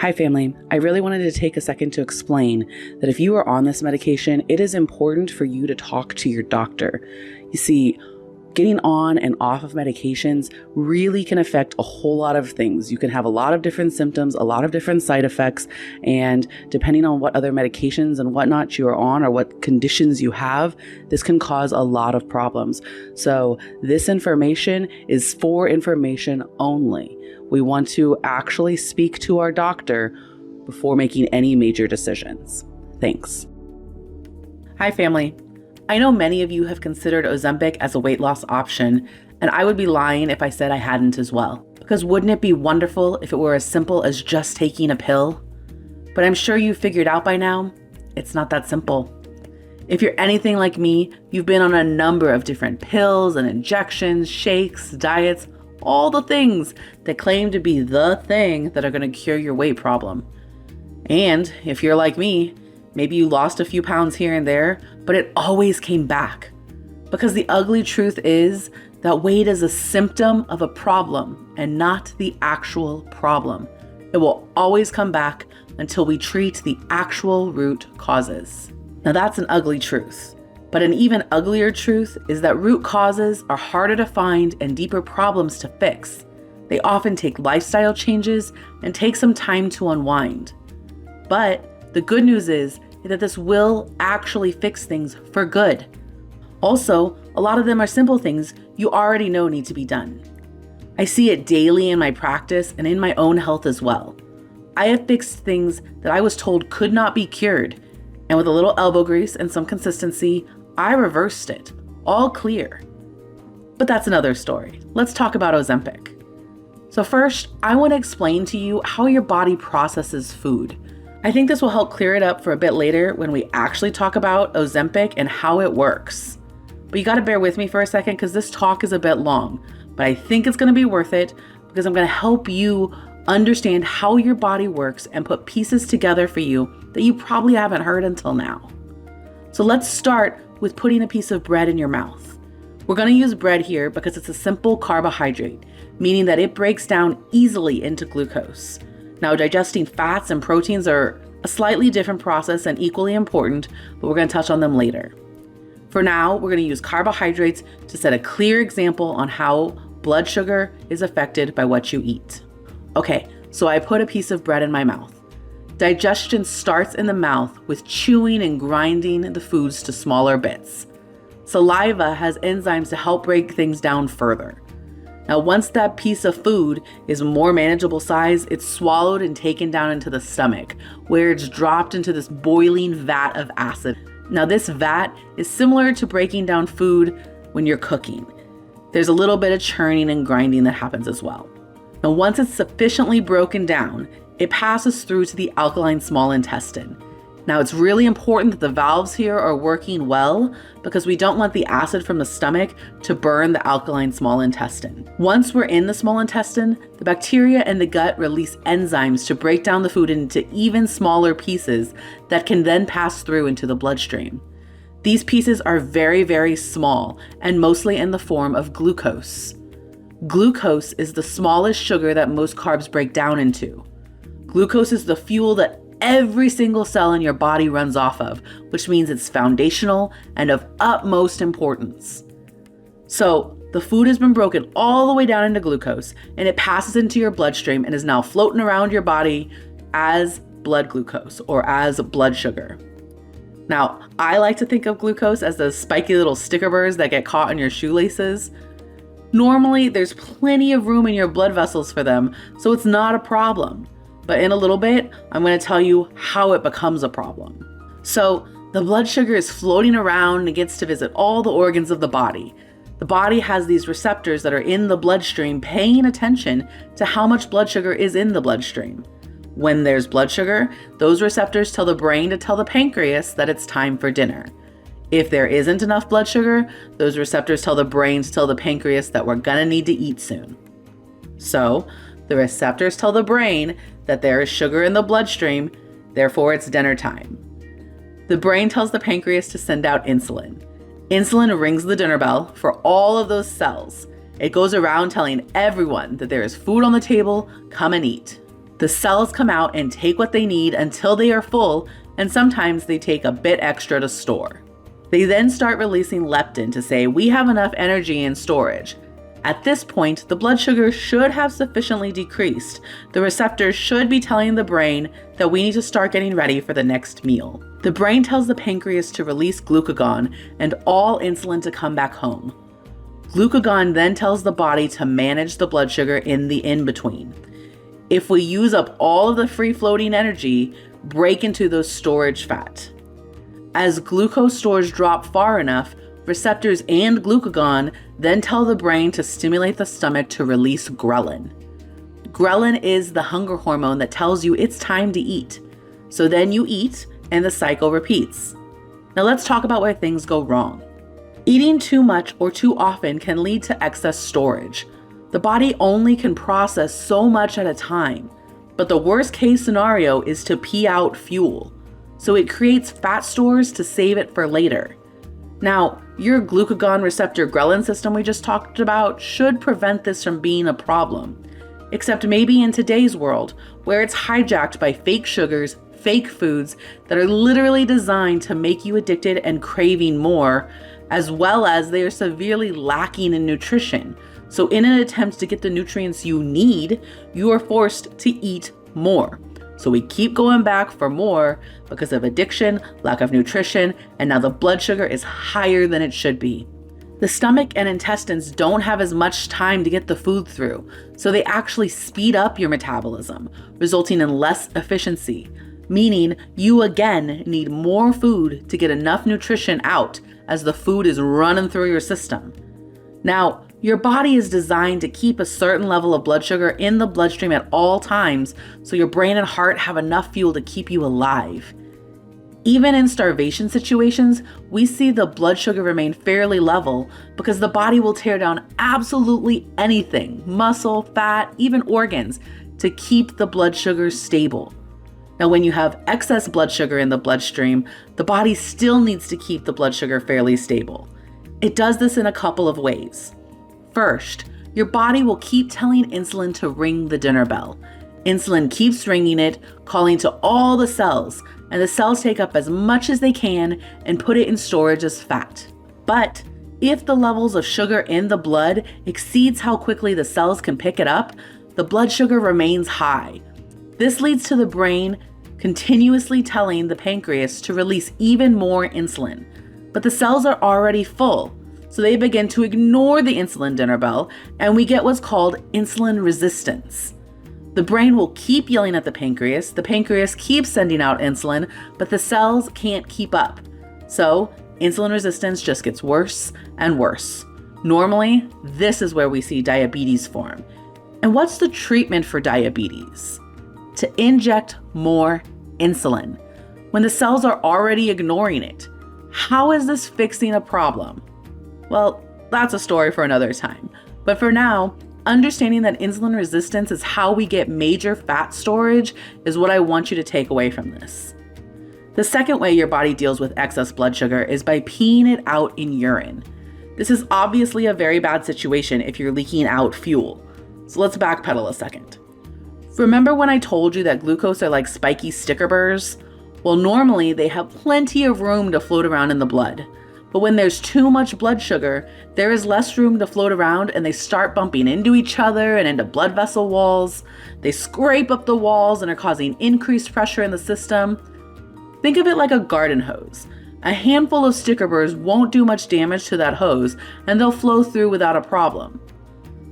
Hi family, I really wanted to take a second to explain that if you are on this medication, it is important for you to talk to your doctor. You see, getting on and off of medications really can affect a whole lot of things. You can have a lot of different symptoms, a lot of different side effects, and depending on what other medications and whatnot you are on or what conditions you have, this can cause a lot of problems. So this information is for information only. We want to actually speak to our doctor before making any major decisions. Thanks. Hi family. I know many of you have considered Ozempic as a weight loss option, and I would be lying if I said I hadn't as well. Because wouldn't it be wonderful if it were as simple as just taking a pill? But I'm sure you've figured out by now, it's not that simple. If you're anything like me, you've been on a number of different pills and injections, shakes, diets, all the things that claim to be the thing that are going to cure your weight problem. And if you're like me, maybe you lost a few pounds here and there, but it always came back. Because the ugly truth is that weight is a symptom of a problem and not the actual problem. It will always come back until we treat the actual root causes. Now that's an ugly truth. But an even uglier truth is that root causes are harder to find and deeper problems to fix. They often take lifestyle changes and take some time to unwind. But the good news is that this will actually fix things for good. Also, a lot of them are simple things you already know need to be done. I see it daily in my practice and in my own health as well. I have fixed things that I was told could not be cured, and with a little elbow grease and some consistency, I reversed it, all clear. But that's another story. Let's talk about Ozempic. So first, I want to explain to you how your body processes food. I think this will help clear it up for a bit later when we actually talk about Ozempic and how it works. But you got to bear with me for a second because this talk is a bit long, but I think it's going to be worth it because I'm going to help you understand how your body works and put pieces together for you that you probably haven't heard until now. So let's start with putting a piece of bread in your mouth. We're going to use bread here because it's a simple carbohydrate, meaning that it breaks down easily into glucose. Now, digesting fats and proteins are a slightly different process and equally important, but we're going to touch on them later. For now, we're going to use carbohydrates to set a clear example on how blood sugar is affected by what you eat. Okay, so I put a piece of bread in my mouth. Digestion starts in the mouth with chewing and grinding the foods to smaller bits. Saliva has enzymes to help break things down further. Now, once that piece of food is more manageable size, it's swallowed and taken down into the stomach, where it's dropped into this boiling vat of acid. Now, this vat is similar to breaking down food when you're cooking. There's a little bit of churning and grinding that happens as well. Now, once it's sufficiently broken down, it passes through to the alkaline small intestine. Now, it's really important that the valves here are working well because we don't want the acid from the stomach to burn the alkaline small intestine. Once we're in the small intestine, the bacteria in the gut release enzymes to break down the food into even smaller pieces that can then pass through into the bloodstream. These pieces are very, very small and mostly in the form of glucose. Glucose is the smallest sugar that most carbs break down into. Glucose is the fuel that every single cell in your body runs off of, which means it's foundational and of utmost importance. So the food has been broken all the way down into glucose, and it passes into your bloodstream and is now floating around your body as blood glucose or as blood sugar. Now, I like to think of glucose as those spiky little sticker burrs that get caught in your shoelaces. Normally, there's plenty of room in your blood vessels for them, so it's not a problem. But in a little bit, I'm going to tell you how it becomes a problem. So the blood sugar is floating around and it gets to visit all the organs of the body. The body has these receptors that are in the bloodstream paying attention to how much blood sugar is in the bloodstream. When there's blood sugar, those receptors tell the brain to tell the pancreas that it's time for dinner. If there isn't enough blood sugar, those receptors tell the brain to tell the pancreas that we're gonna need to eat soon. So the receptors tell the brain that there is sugar in the bloodstream, therefore it's dinner time. The brain tells the pancreas to send out insulin. Insulin rings the dinner bell for all of those cells. It goes around telling everyone that there is food on the table, come and eat. The cells come out and take what they need until they are full, and sometimes they take a bit extra to store. They then start releasing leptin to say, we have enough energy in storage. At this point, the blood sugar should have sufficiently decreased. The receptors should be telling the brain that we need to start getting ready for the next meal. The brain tells the pancreas to release glucagon and all insulin to come back home. Glucagon then tells the body to manage the blood sugar in the in-between. If we use up all of the free-floating energy, break into those storage fat. As glucose stores drop far enough, receptors and glucagon then tell the brain to stimulate the stomach to release ghrelin. Ghrelin is the hunger hormone that tells you it's time to eat. So then you eat, and the cycle repeats. Now let's talk about where things go wrong. Eating too much or too often can lead to excess storage. The body only can process so much at a time, but the worst case scenario is to pee out fuel. So it creates fat stores to save it for later. Now, your glucagon receptor ghrelin system we just talked about should prevent this from being a problem. Except maybe in today's world, where it's hijacked by fake sugars, fake foods that are literally designed to make you addicted and craving more, as well as they are severely lacking in nutrition. So in an attempt to get the nutrients you need, you are forced to eat more. So we keep going back for more because of addiction, lack of nutrition, and now the blood sugar is higher than it should be. The stomach and intestines don't have as much time to get the food through, so they actually speed up your metabolism, resulting in less efficiency, meaning you again need more food to get enough nutrition out as the food is running through your system. Now, your body is designed to keep a certain level of blood sugar in the bloodstream at all times, so your brain and heart have enough fuel to keep you alive. Even in starvation situations, we see the blood sugar remain fairly level because the body will tear down absolutely anything, muscle, fat, even organs, to keep the blood sugar stable. Now, when you have excess blood sugar in the bloodstream, the body still needs to keep the blood sugar fairly stable. It does this in a couple of ways. First, your body will keep telling insulin to ring the dinner bell. Insulin keeps ringing it, calling to all the cells, and the cells take up as much as they can and put it in storage as fat. But if the levels of sugar in the blood exceeds how quickly the cells can pick it up, the blood sugar remains high. This leads to the brain continuously telling the pancreas to release even more insulin. But the cells are already full, so they begin to ignore the insulin dinner bell, and we get what's called insulin resistance. The brain will keep yelling at the pancreas keeps sending out insulin, but the cells can't keep up. So insulin resistance just gets worse and worse. Normally, this is where we see diabetes form. And what's the treatment for diabetes? To inject more insulin when the cells are already ignoring it. How is this fixing a problem? Well, that's a story for another time. But for now, understanding that insulin resistance is how we get major fat storage is what I want you to take away from this. The second way your body deals with excess blood sugar is by peeing it out in urine. This is obviously a very bad situation if you're leaking out fuel. So let's backpedal a second. Remember when I told you that glucose are like spiky sticker burrs? Well, normally they have plenty of room to float around in the blood. But when there's too much blood sugar, there is less room to float around and they start bumping into each other and into blood vessel walls. They scrape up the walls and are causing increased pressure in the system. Think of it like a garden hose. A handful of sticker burrs won't do much damage to that hose and they'll flow through without a problem.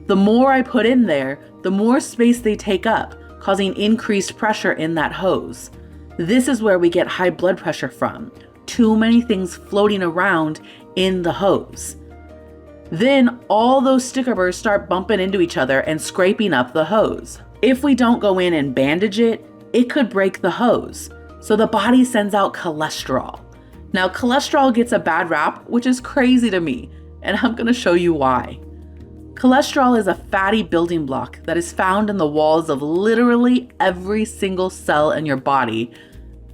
The more I put in there, the more space they take up, causing increased pressure in that hose. This is where we get high blood pressure from. Too many things floating around in the hose. Then all those sticker burrs start bumping into each other and scraping up the hose. If we don't go in and bandage it, it could break the hose. So the body sends out cholesterol. Now cholesterol gets a bad rap, which is crazy to me, and I'm gonna show you why. Cholesterol is a fatty building block that is found in the walls of literally every single cell in your body,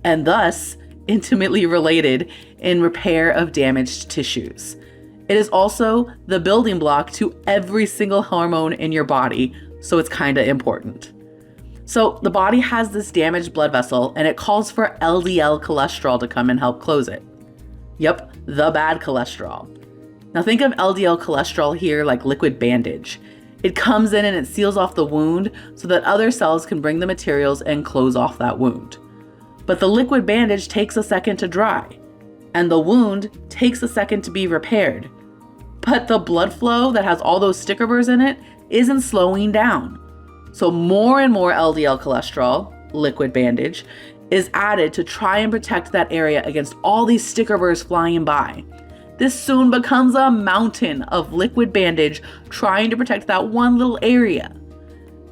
and thus intimately related in repair of damaged tissues. It is also the building block to every single hormone in your body, so it's kinda important. So the body has this damaged blood vessel and it calls for LDL cholesterol to come and help close it. Yep, the bad cholesterol. Now think of LDL cholesterol here like liquid bandage. It comes in and it seals off the wound so that other cells can bring the materials and close off that wound. But the liquid bandage takes a second to dry, and the wound takes a second to be repaired. But the blood flow that has all those sticker burrs in it isn't slowing down. So more and more LDL cholesterol, liquid bandage, is added to try and protect that area against all these sticker burrs flying by. This soon becomes a mountain of liquid bandage trying to protect that one little area.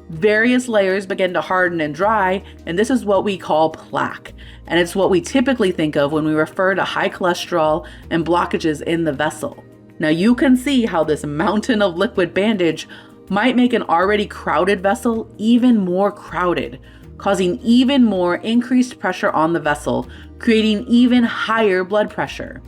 Various layers begin to harden and dry, and this is what we call plaque. And it's what we typically think of when we refer to high cholesterol and blockages in the vessel. Now you can see how this mountain of liquid bandage might make an already crowded vessel even more crowded, causing even more increased pressure on the vessel, creating even higher blood pressure.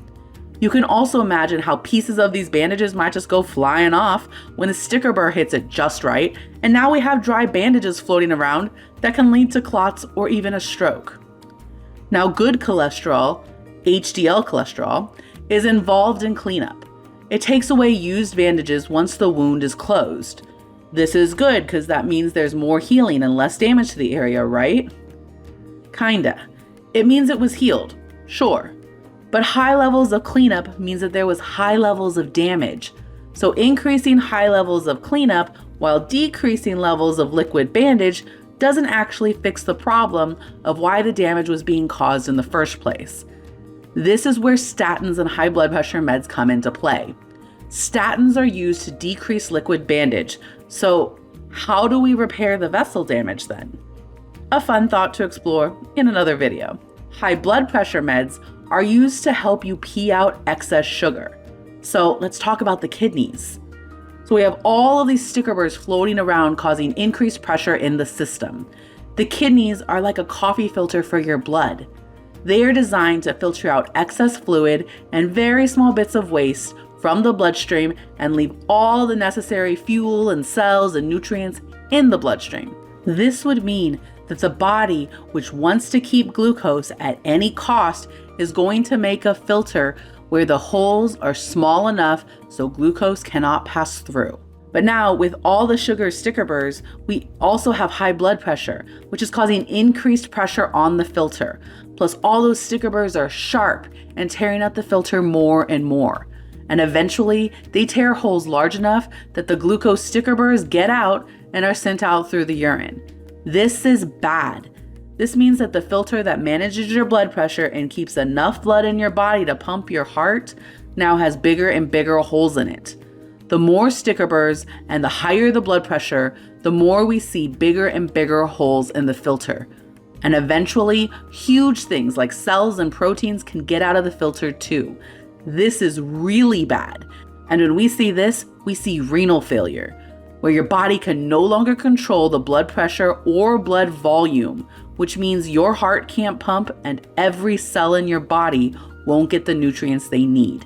You can also imagine how pieces of these bandages might just go flying off when the sticker burr hits it just right, and now we have dry bandages floating around that can lead to clots or even a stroke. Now good cholesterol, HDL cholesterol, is involved in cleanup. It takes away used bandages once the wound is closed. This is good because that means there's more healing and less damage to the area, right? Kinda. It means it was healed, sure. But high levels of cleanup means that there was high levels of damage. So increasing high levels of cleanup while decreasing levels of liquid bandage doesn't actually fix the problem of why the damage was being caused in the first place. This is where statins and high blood pressure meds come into play. Statins are used to decrease liquid bandage. So how do we repair the vessel damage then? A fun thought to explore in another video. High blood pressure meds are used to help you pee out excess sugar. So let's talk about the kidneys. So we have all of these sticker burrs floating around causing increased pressure in the system. The kidneys are like a coffee filter for your blood. They are designed to filter out excess fluid and very small bits of waste from the bloodstream and leave all the necessary fuel and cells and nutrients in the bloodstream. This would mean that the body, which wants to keep glucose at any cost, is going to make a filter where the holes are small enough so glucose cannot pass through. But now with all the sugar sticker burrs, we also have high blood pressure, which is causing increased pressure on the filter. Plus all those sticker burrs are sharp and tearing out the filter more and more. And eventually they tear holes large enough that the glucose sticker burrs get out and are sent out through the urine. This is bad. This means that the filter that manages your blood pressure and keeps enough blood in your body to pump your heart now has bigger and bigger holes in it. The more sticker burrs and the higher the blood pressure, the more we see bigger and bigger holes in the filter. And eventually, huge things like cells and proteins can get out of the filter too. This is really bad. And when we see this, we see renal failure, where your body can no longer control the blood pressure or blood volume, which means your heart can't pump and every cell in your body won't get the nutrients they need.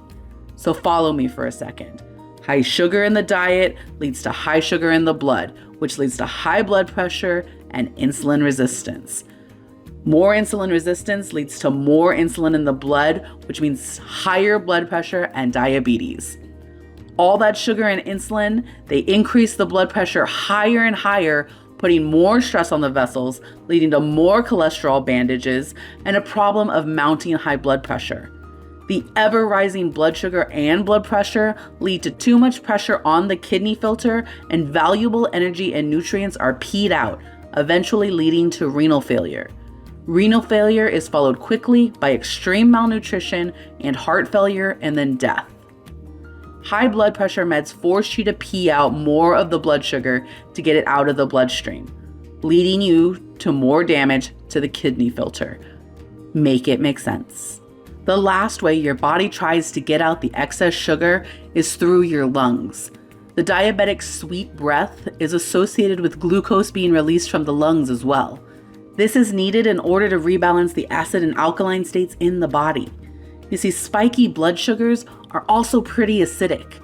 So follow me for a second. High sugar in the diet leads to high sugar in the blood, which leads to high blood pressure and insulin resistance. More insulin resistance leads to more insulin in the blood, which means higher blood pressure and diabetes. All that sugar and insulin, they increase the blood pressure higher and higher, putting more stress on the vessels, leading to more cholesterol bandages and a problem of mounting high blood pressure. The ever-rising blood sugar and blood pressure lead to too much pressure on the kidney filter, and valuable energy and nutrients are peed out, eventually leading to renal failure. Renal failure is followed quickly by extreme malnutrition and heart failure and then death. High blood pressure meds force you to pee out more of the blood sugar to get it out of the bloodstream, leading you to more damage to the kidney filter. Make it make sense. The last way your body tries to get out the excess sugar is through your lungs. The diabetic sweet breath is associated with glucose being released from the lungs as well. This is needed in order to rebalance the acid and alkaline states in the body. You see, spiky blood sugars are also pretty acidic.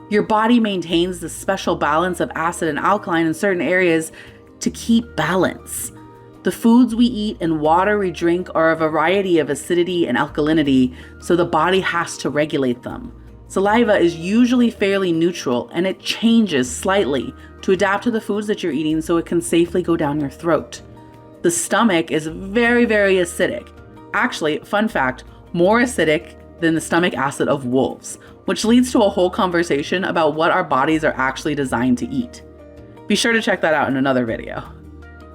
Your body maintains this special balance of acid and alkaline in certain areas to keep balance. The foods we eat and water we drink are a variety of acidity and alkalinity, so the body has to regulate them. Saliva is usually fairly neutral, and it changes slightly to adapt to the foods that you're eating so it can safely go down your throat. The stomach is very, very acidic. Actually, fun fact, more acidic than the stomach acid of wolves, which leads to a whole conversation about what our bodies are actually designed to eat. Be sure to check that out in another video.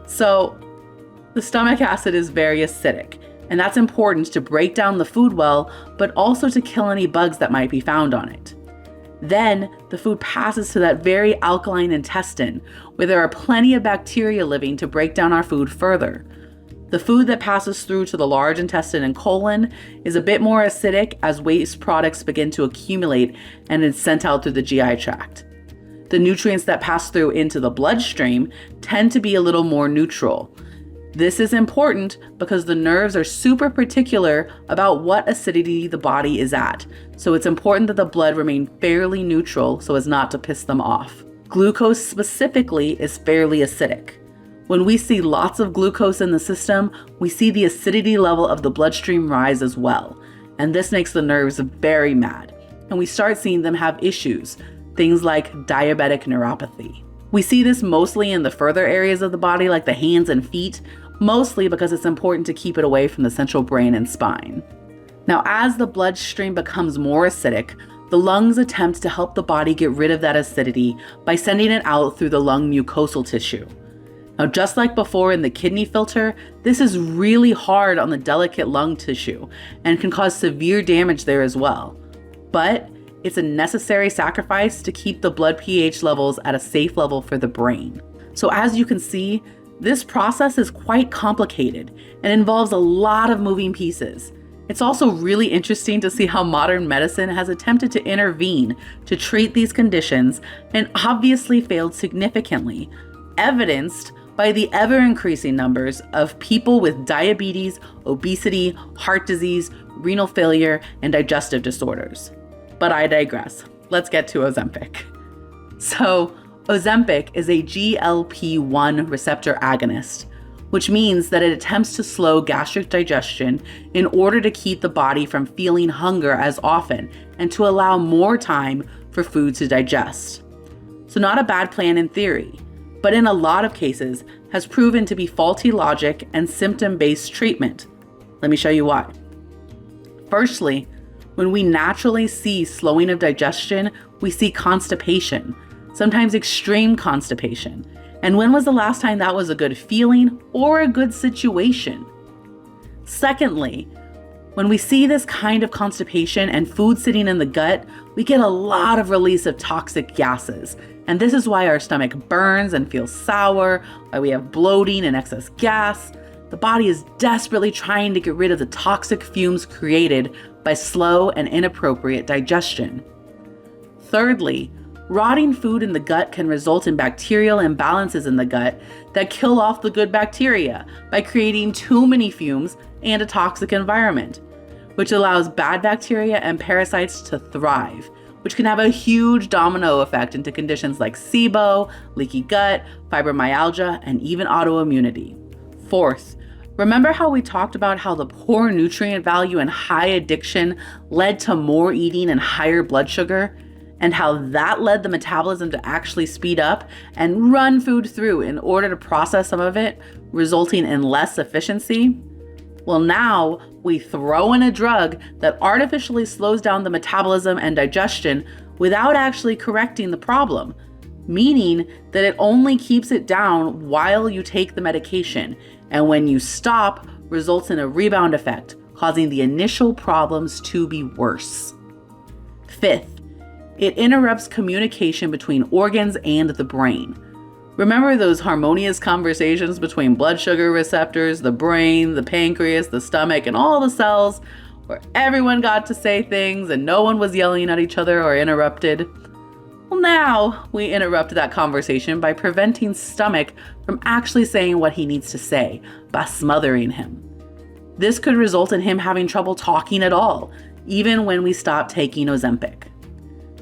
So, the stomach acid is very acidic, and that's important to break down the food well, but also to kill any bugs that might be found on it. Then, the food passes to that very alkaline intestine, where there are plenty of bacteria living to break down our food further. The food that passes through to the large intestine and colon is a bit more acidic as waste products begin to accumulate and is sent out through the GI tract. The nutrients that pass through into the bloodstream tend to be a little more neutral. This is important because the nerves are super particular about what acidity the body is at, so it's important that the blood remain fairly neutral so as not to piss them off. Glucose specifically is fairly acidic. When we see lots of glucose in the system, we see the acidity level of the bloodstream rise as well, and this makes the nerves very mad, and we start seeing them have issues, things like diabetic neuropathy. We see this mostly in the further areas of the body like the hands and feet, mostly because it's important to keep it away from the central brain and spine. Now, as the bloodstream becomes more acidic, the lungs attempt to help the body get rid of that acidity by sending it out through the lung mucosal tissue. Now, just like before in the kidney filter, this is really hard on the delicate lung tissue and can cause severe damage there as well. But it's a necessary sacrifice to keep the blood pH levels at a safe level for the brain. So as you can see, this process is quite complicated and involves a lot of moving pieces. It's also really interesting to see how modern medicine has attempted to intervene to treat these conditions and obviously failed significantly, evidenced by the ever-increasing numbers of people with diabetes, obesity, heart disease, renal failure, and digestive disorders. But I digress. Let's get to Ozempic. So, Ozempic is a GLP-1 receptor agonist, which means that it attempts to slow gastric digestion in order to keep the body from feeling hunger as often and to allow more time for food to digest. So not a bad plan in theory, but in a lot of cases has proven to be faulty logic and symptom-based treatment. Let me show you why. Firstly, when we naturally see slowing of digestion, we see constipation, sometimes extreme constipation. And when was the last time that was a good feeling or a good situation? Secondly, when we see this kind of constipation and food sitting in the gut, we get a lot of release of toxic gases. And this is why our stomach burns and feels sour, why we have bloating and excess gas. The body is desperately trying to get rid of the toxic fumes created by slow and inappropriate digestion. Thirdly, rotting food in the gut can result in bacterial imbalances in the gut that kill off the good bacteria by creating too many fumes and a toxic environment, which allows bad bacteria and parasites to thrive, which can have a huge domino effect into conditions like SIBO, leaky gut, fibromyalgia, and even autoimmunity. Fourth, remember how we talked about how the poor nutrient value and high addiction led to more eating and higher blood sugar? And how that led the metabolism to actually speed up and run food through in order to process some of it, resulting in less efficiency? Well, now we throw in a drug that artificially slows down the metabolism and digestion without actually correcting the problem, meaning that it only keeps it down while you take the medication, and when you stop, results in a rebound effect, causing the initial problems to be worse. Fifth, it interrupts communication between organs and the brain. Remember those harmonious conversations between blood sugar receptors, the brain, the pancreas, the stomach, and all the cells, where everyone got to say things and no one was yelling at each other or interrupted? Well, now we interrupt that conversation by preventing stomach from actually saying what he needs to say, by smothering him. This could result in him having trouble talking at all, even when we stop taking Ozempic.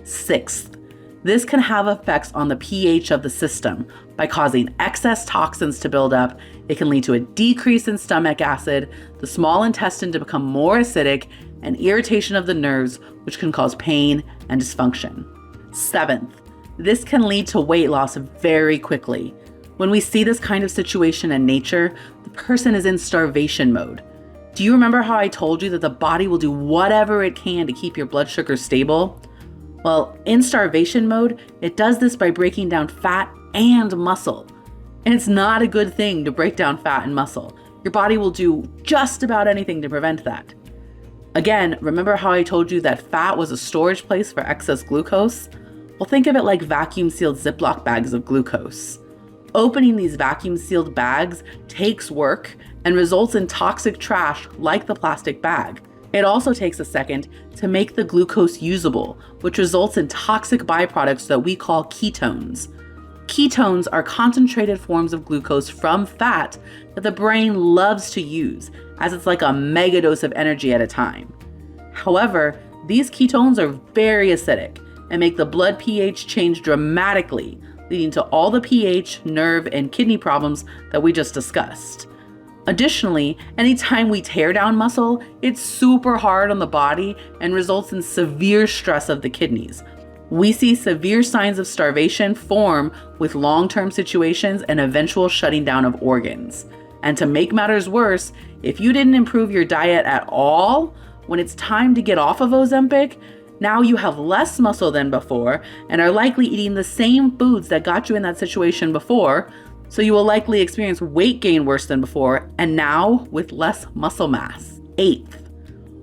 Sixth, This can have effects on the pH of the system by causing excess toxins to build up. It can lead to a decrease in stomach acid, the small intestine to become more acidic, and irritation of the nerves, which can cause pain and dysfunction. 7th, this can lead to weight loss very quickly. When we see this kind of situation in nature, the person is in starvation mode. Do you remember how I told you that the body will do whatever it can to keep your blood sugar stable? Well, in starvation mode, it does this by breaking down fat and muscle. And it's not a good thing to break down fat and muscle. Your body will do just about anything to prevent that. Again, remember how I told you that fat was a storage place for excess glucose? Well, think of it like vacuum-sealed Ziploc bags of glucose. Opening these vacuum-sealed bags takes work and results in toxic trash like the plastic bag. It also takes a second to make the glucose usable, which results in toxic byproducts that we call ketones. Ketones are concentrated forms of glucose from fat that the brain loves to use, as it's like a mega dose of energy at a time. However, these ketones are very acidic and make the blood pH change dramatically, leading to all the pH, nerve, and kidney problems that we just discussed. Additionally, anytime we tear down muscle, it's super hard on the body and results in severe stress of the kidneys. We see severe signs of starvation form with long-term situations and eventual shutting down of organs. And to make matters worse, if you didn't improve your diet at all, when it's time to get off of Ozempic, now you have less muscle than before and are likely eating the same foods that got you in that situation before, so you will likely experience weight gain worse than before, and now with less muscle mass. 8th,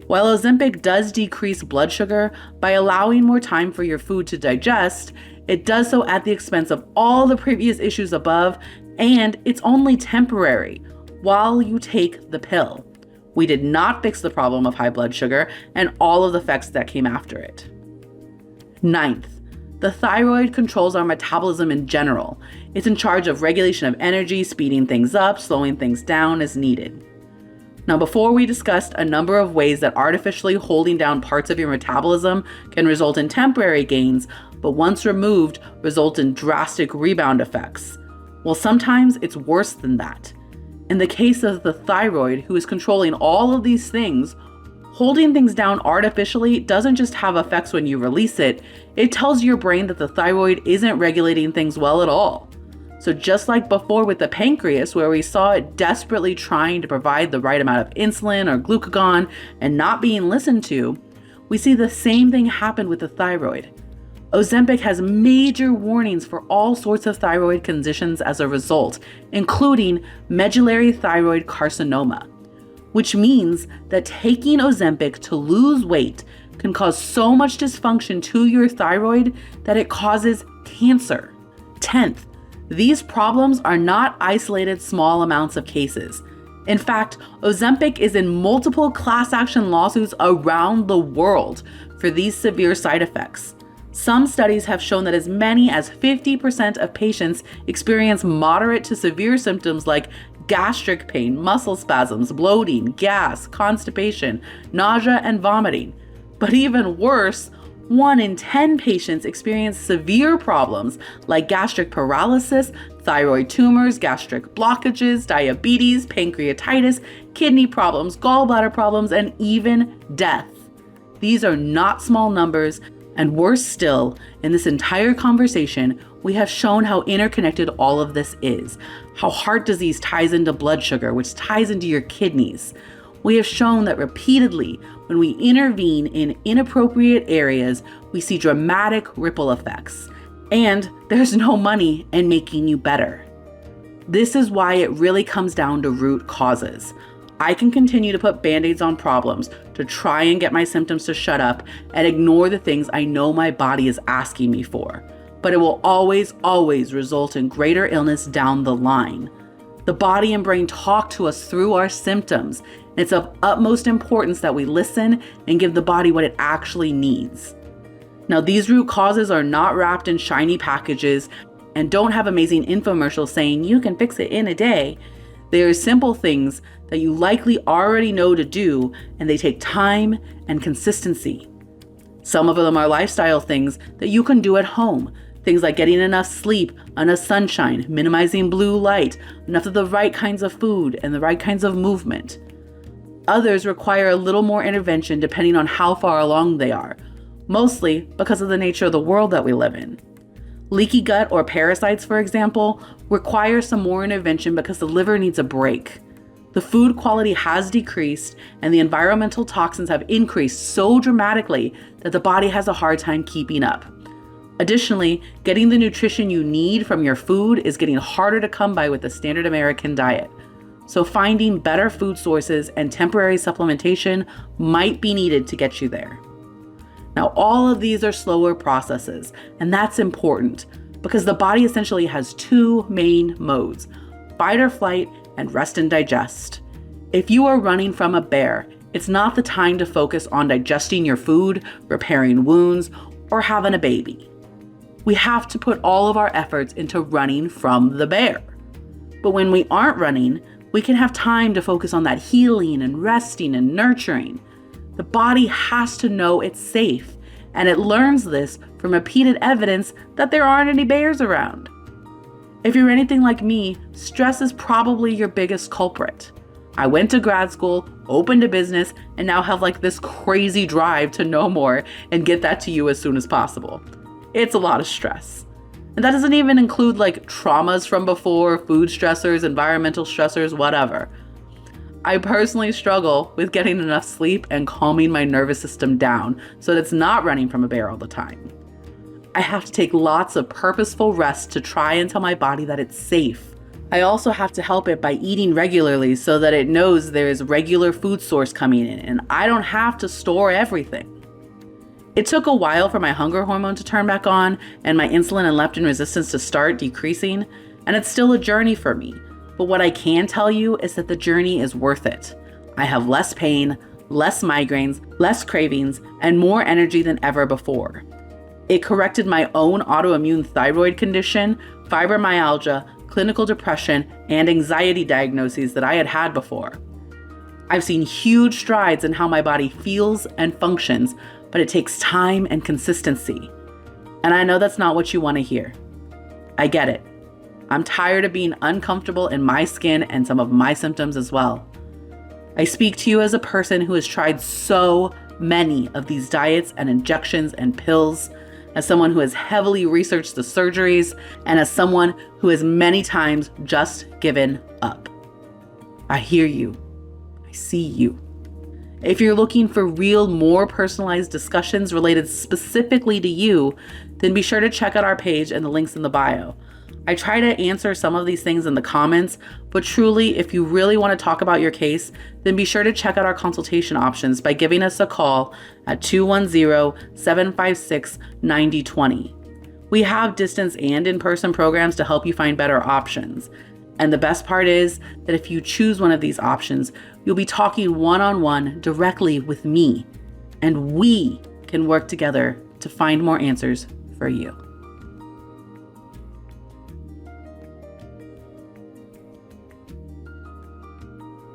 while Ozempic does decrease blood sugar by allowing more time for your food to digest, it does so at the expense of all the previous issues above, and it's only temporary while you take the pill. We did not fix the problem of high blood sugar and all of the effects that came after it. 9th, the thyroid controls our metabolism in general. It's in charge of regulation of energy, speeding things up, slowing things down as needed. Now, before we discussed a number of ways that artificially holding down parts of your metabolism can result in temporary gains, but once removed, result in drastic rebound effects. Well, sometimes it's worse than that. In the case of the thyroid, who is controlling all of these things, holding things down artificially doesn't just have effects when you release it, it tells your brain that the thyroid isn't regulating things well at all. So just like before with the pancreas, where we saw it desperately trying to provide the right amount of insulin or glucagon and not being listened to, we see the same thing happen with the thyroid. Ozempic has major warnings for all sorts of thyroid conditions as a result, including medullary thyroid carcinoma, which means that taking Ozempic to lose weight can cause so much dysfunction to your thyroid that it causes cancer. 10th, these problems are not isolated small amounts of cases. In fact, Ozempic is in multiple class action lawsuits around the world for these severe side effects. Some studies have shown that as many as 50% of patients experience moderate to severe symptoms like gastric pain, muscle spasms, bloating, gas, constipation, nausea, and vomiting. But even worse, 1 in 10 patients experience severe problems like gastric paralysis, thyroid tumors, gastric blockages, diabetes, pancreatitis, kidney problems, gallbladder problems, and even death. These are not small numbers, and worse still, in this entire conversation, we have shown how interconnected all of this is, how heart disease ties into blood sugar, which ties into your kidneys. We have shown that repeatedly, when we intervene in inappropriate areas, we see dramatic ripple effects. And there's no money in making you better. This is why it really comes down to root causes. I can continue to put band-aids on problems to try and get my symptoms to shut up and ignore the things I know my body is asking me for. But it will always, always result in greater illness down the line. The body and brain talk to us through our symptoms. It's of utmost importance that we listen and give the body what it actually needs. Now, these root causes are not wrapped in shiny packages and don't have amazing infomercials saying you can fix it in a day. They are simple things that you likely already know to do, and they take time and consistency. Some of them are lifestyle things that you can do at home. Things like getting enough sleep, enough sunshine, minimizing blue light, enough of the right kinds of food, and the right kinds of movement. Others require a little more intervention depending on how far along they are, mostly because of the nature of the world that we live in. Leaky gut or parasites, for example, require some more intervention because the liver needs a break. The food quality has decreased and the environmental toxins have increased so dramatically that the body has a hard time keeping up. Additionally, getting the nutrition you need from your food is getting harder to come by with the standard American diet. So finding better food sources and temporary supplementation might be needed to get you there. Now, all of these are slower processes, and that's important because the body essentially has two main modes: fight or flight and rest and digest. If you are running from a bear, it's not the time to focus on digesting your food, repairing wounds, or having a baby. We have to put all of our efforts into running from the bear. But when we aren't running, we can have time to focus on that healing and resting and nurturing. The body has to know it's safe, and it learns this from repeated evidence that there aren't any bears around. If you're anything like me, stress is probably your biggest culprit. I went to grad school, opened a business, and now have like this crazy drive to know more and get that to you as soon as possible. It's a lot of stress. And that doesn't even include like traumas from before, food stressors, environmental stressors, whatever. I personally struggle with getting enough sleep and calming my nervous system down so that it's not running from a bear all the time. I have to take lots of purposeful rest to try and tell my body that it's safe. I also have to help it by eating regularly so that it knows there is regular food source coming in and I don't have to store everything. It took a while for my hunger hormone to turn back on and my insulin and leptin resistance to start decreasing, and it's still a journey for me. But what I can tell you is that the journey is worth it. I have less pain, less migraines, less cravings, and more energy than ever before. It corrected my own autoimmune thyroid condition, fibromyalgia, clinical depression, and anxiety diagnoses that I had had before. I've seen huge strides in how my body feels and functions, but it takes time and consistency. And I know that's not what you want to hear. I get it. I'm tired of being uncomfortable in my skin and some of my symptoms as well. I speak to you as a person who has tried so many of these diets and injections and pills, as someone who has heavily researched the surgeries, and as someone who has many times just given up. I hear you. I see you. If you're looking for real, more personalized discussions related specifically to you, then be sure to check out our page and the links in the bio. I try to answer some of these things in the comments, but truly, if you really want to talk about your case, then be sure to check out our consultation options by giving us a call at 210-756-9020. We have distance and in-person programs to help you find better options. And the best part is that if you choose one of these options, you'll be talking one-on-one directly with me, and we can work together to find more answers for you.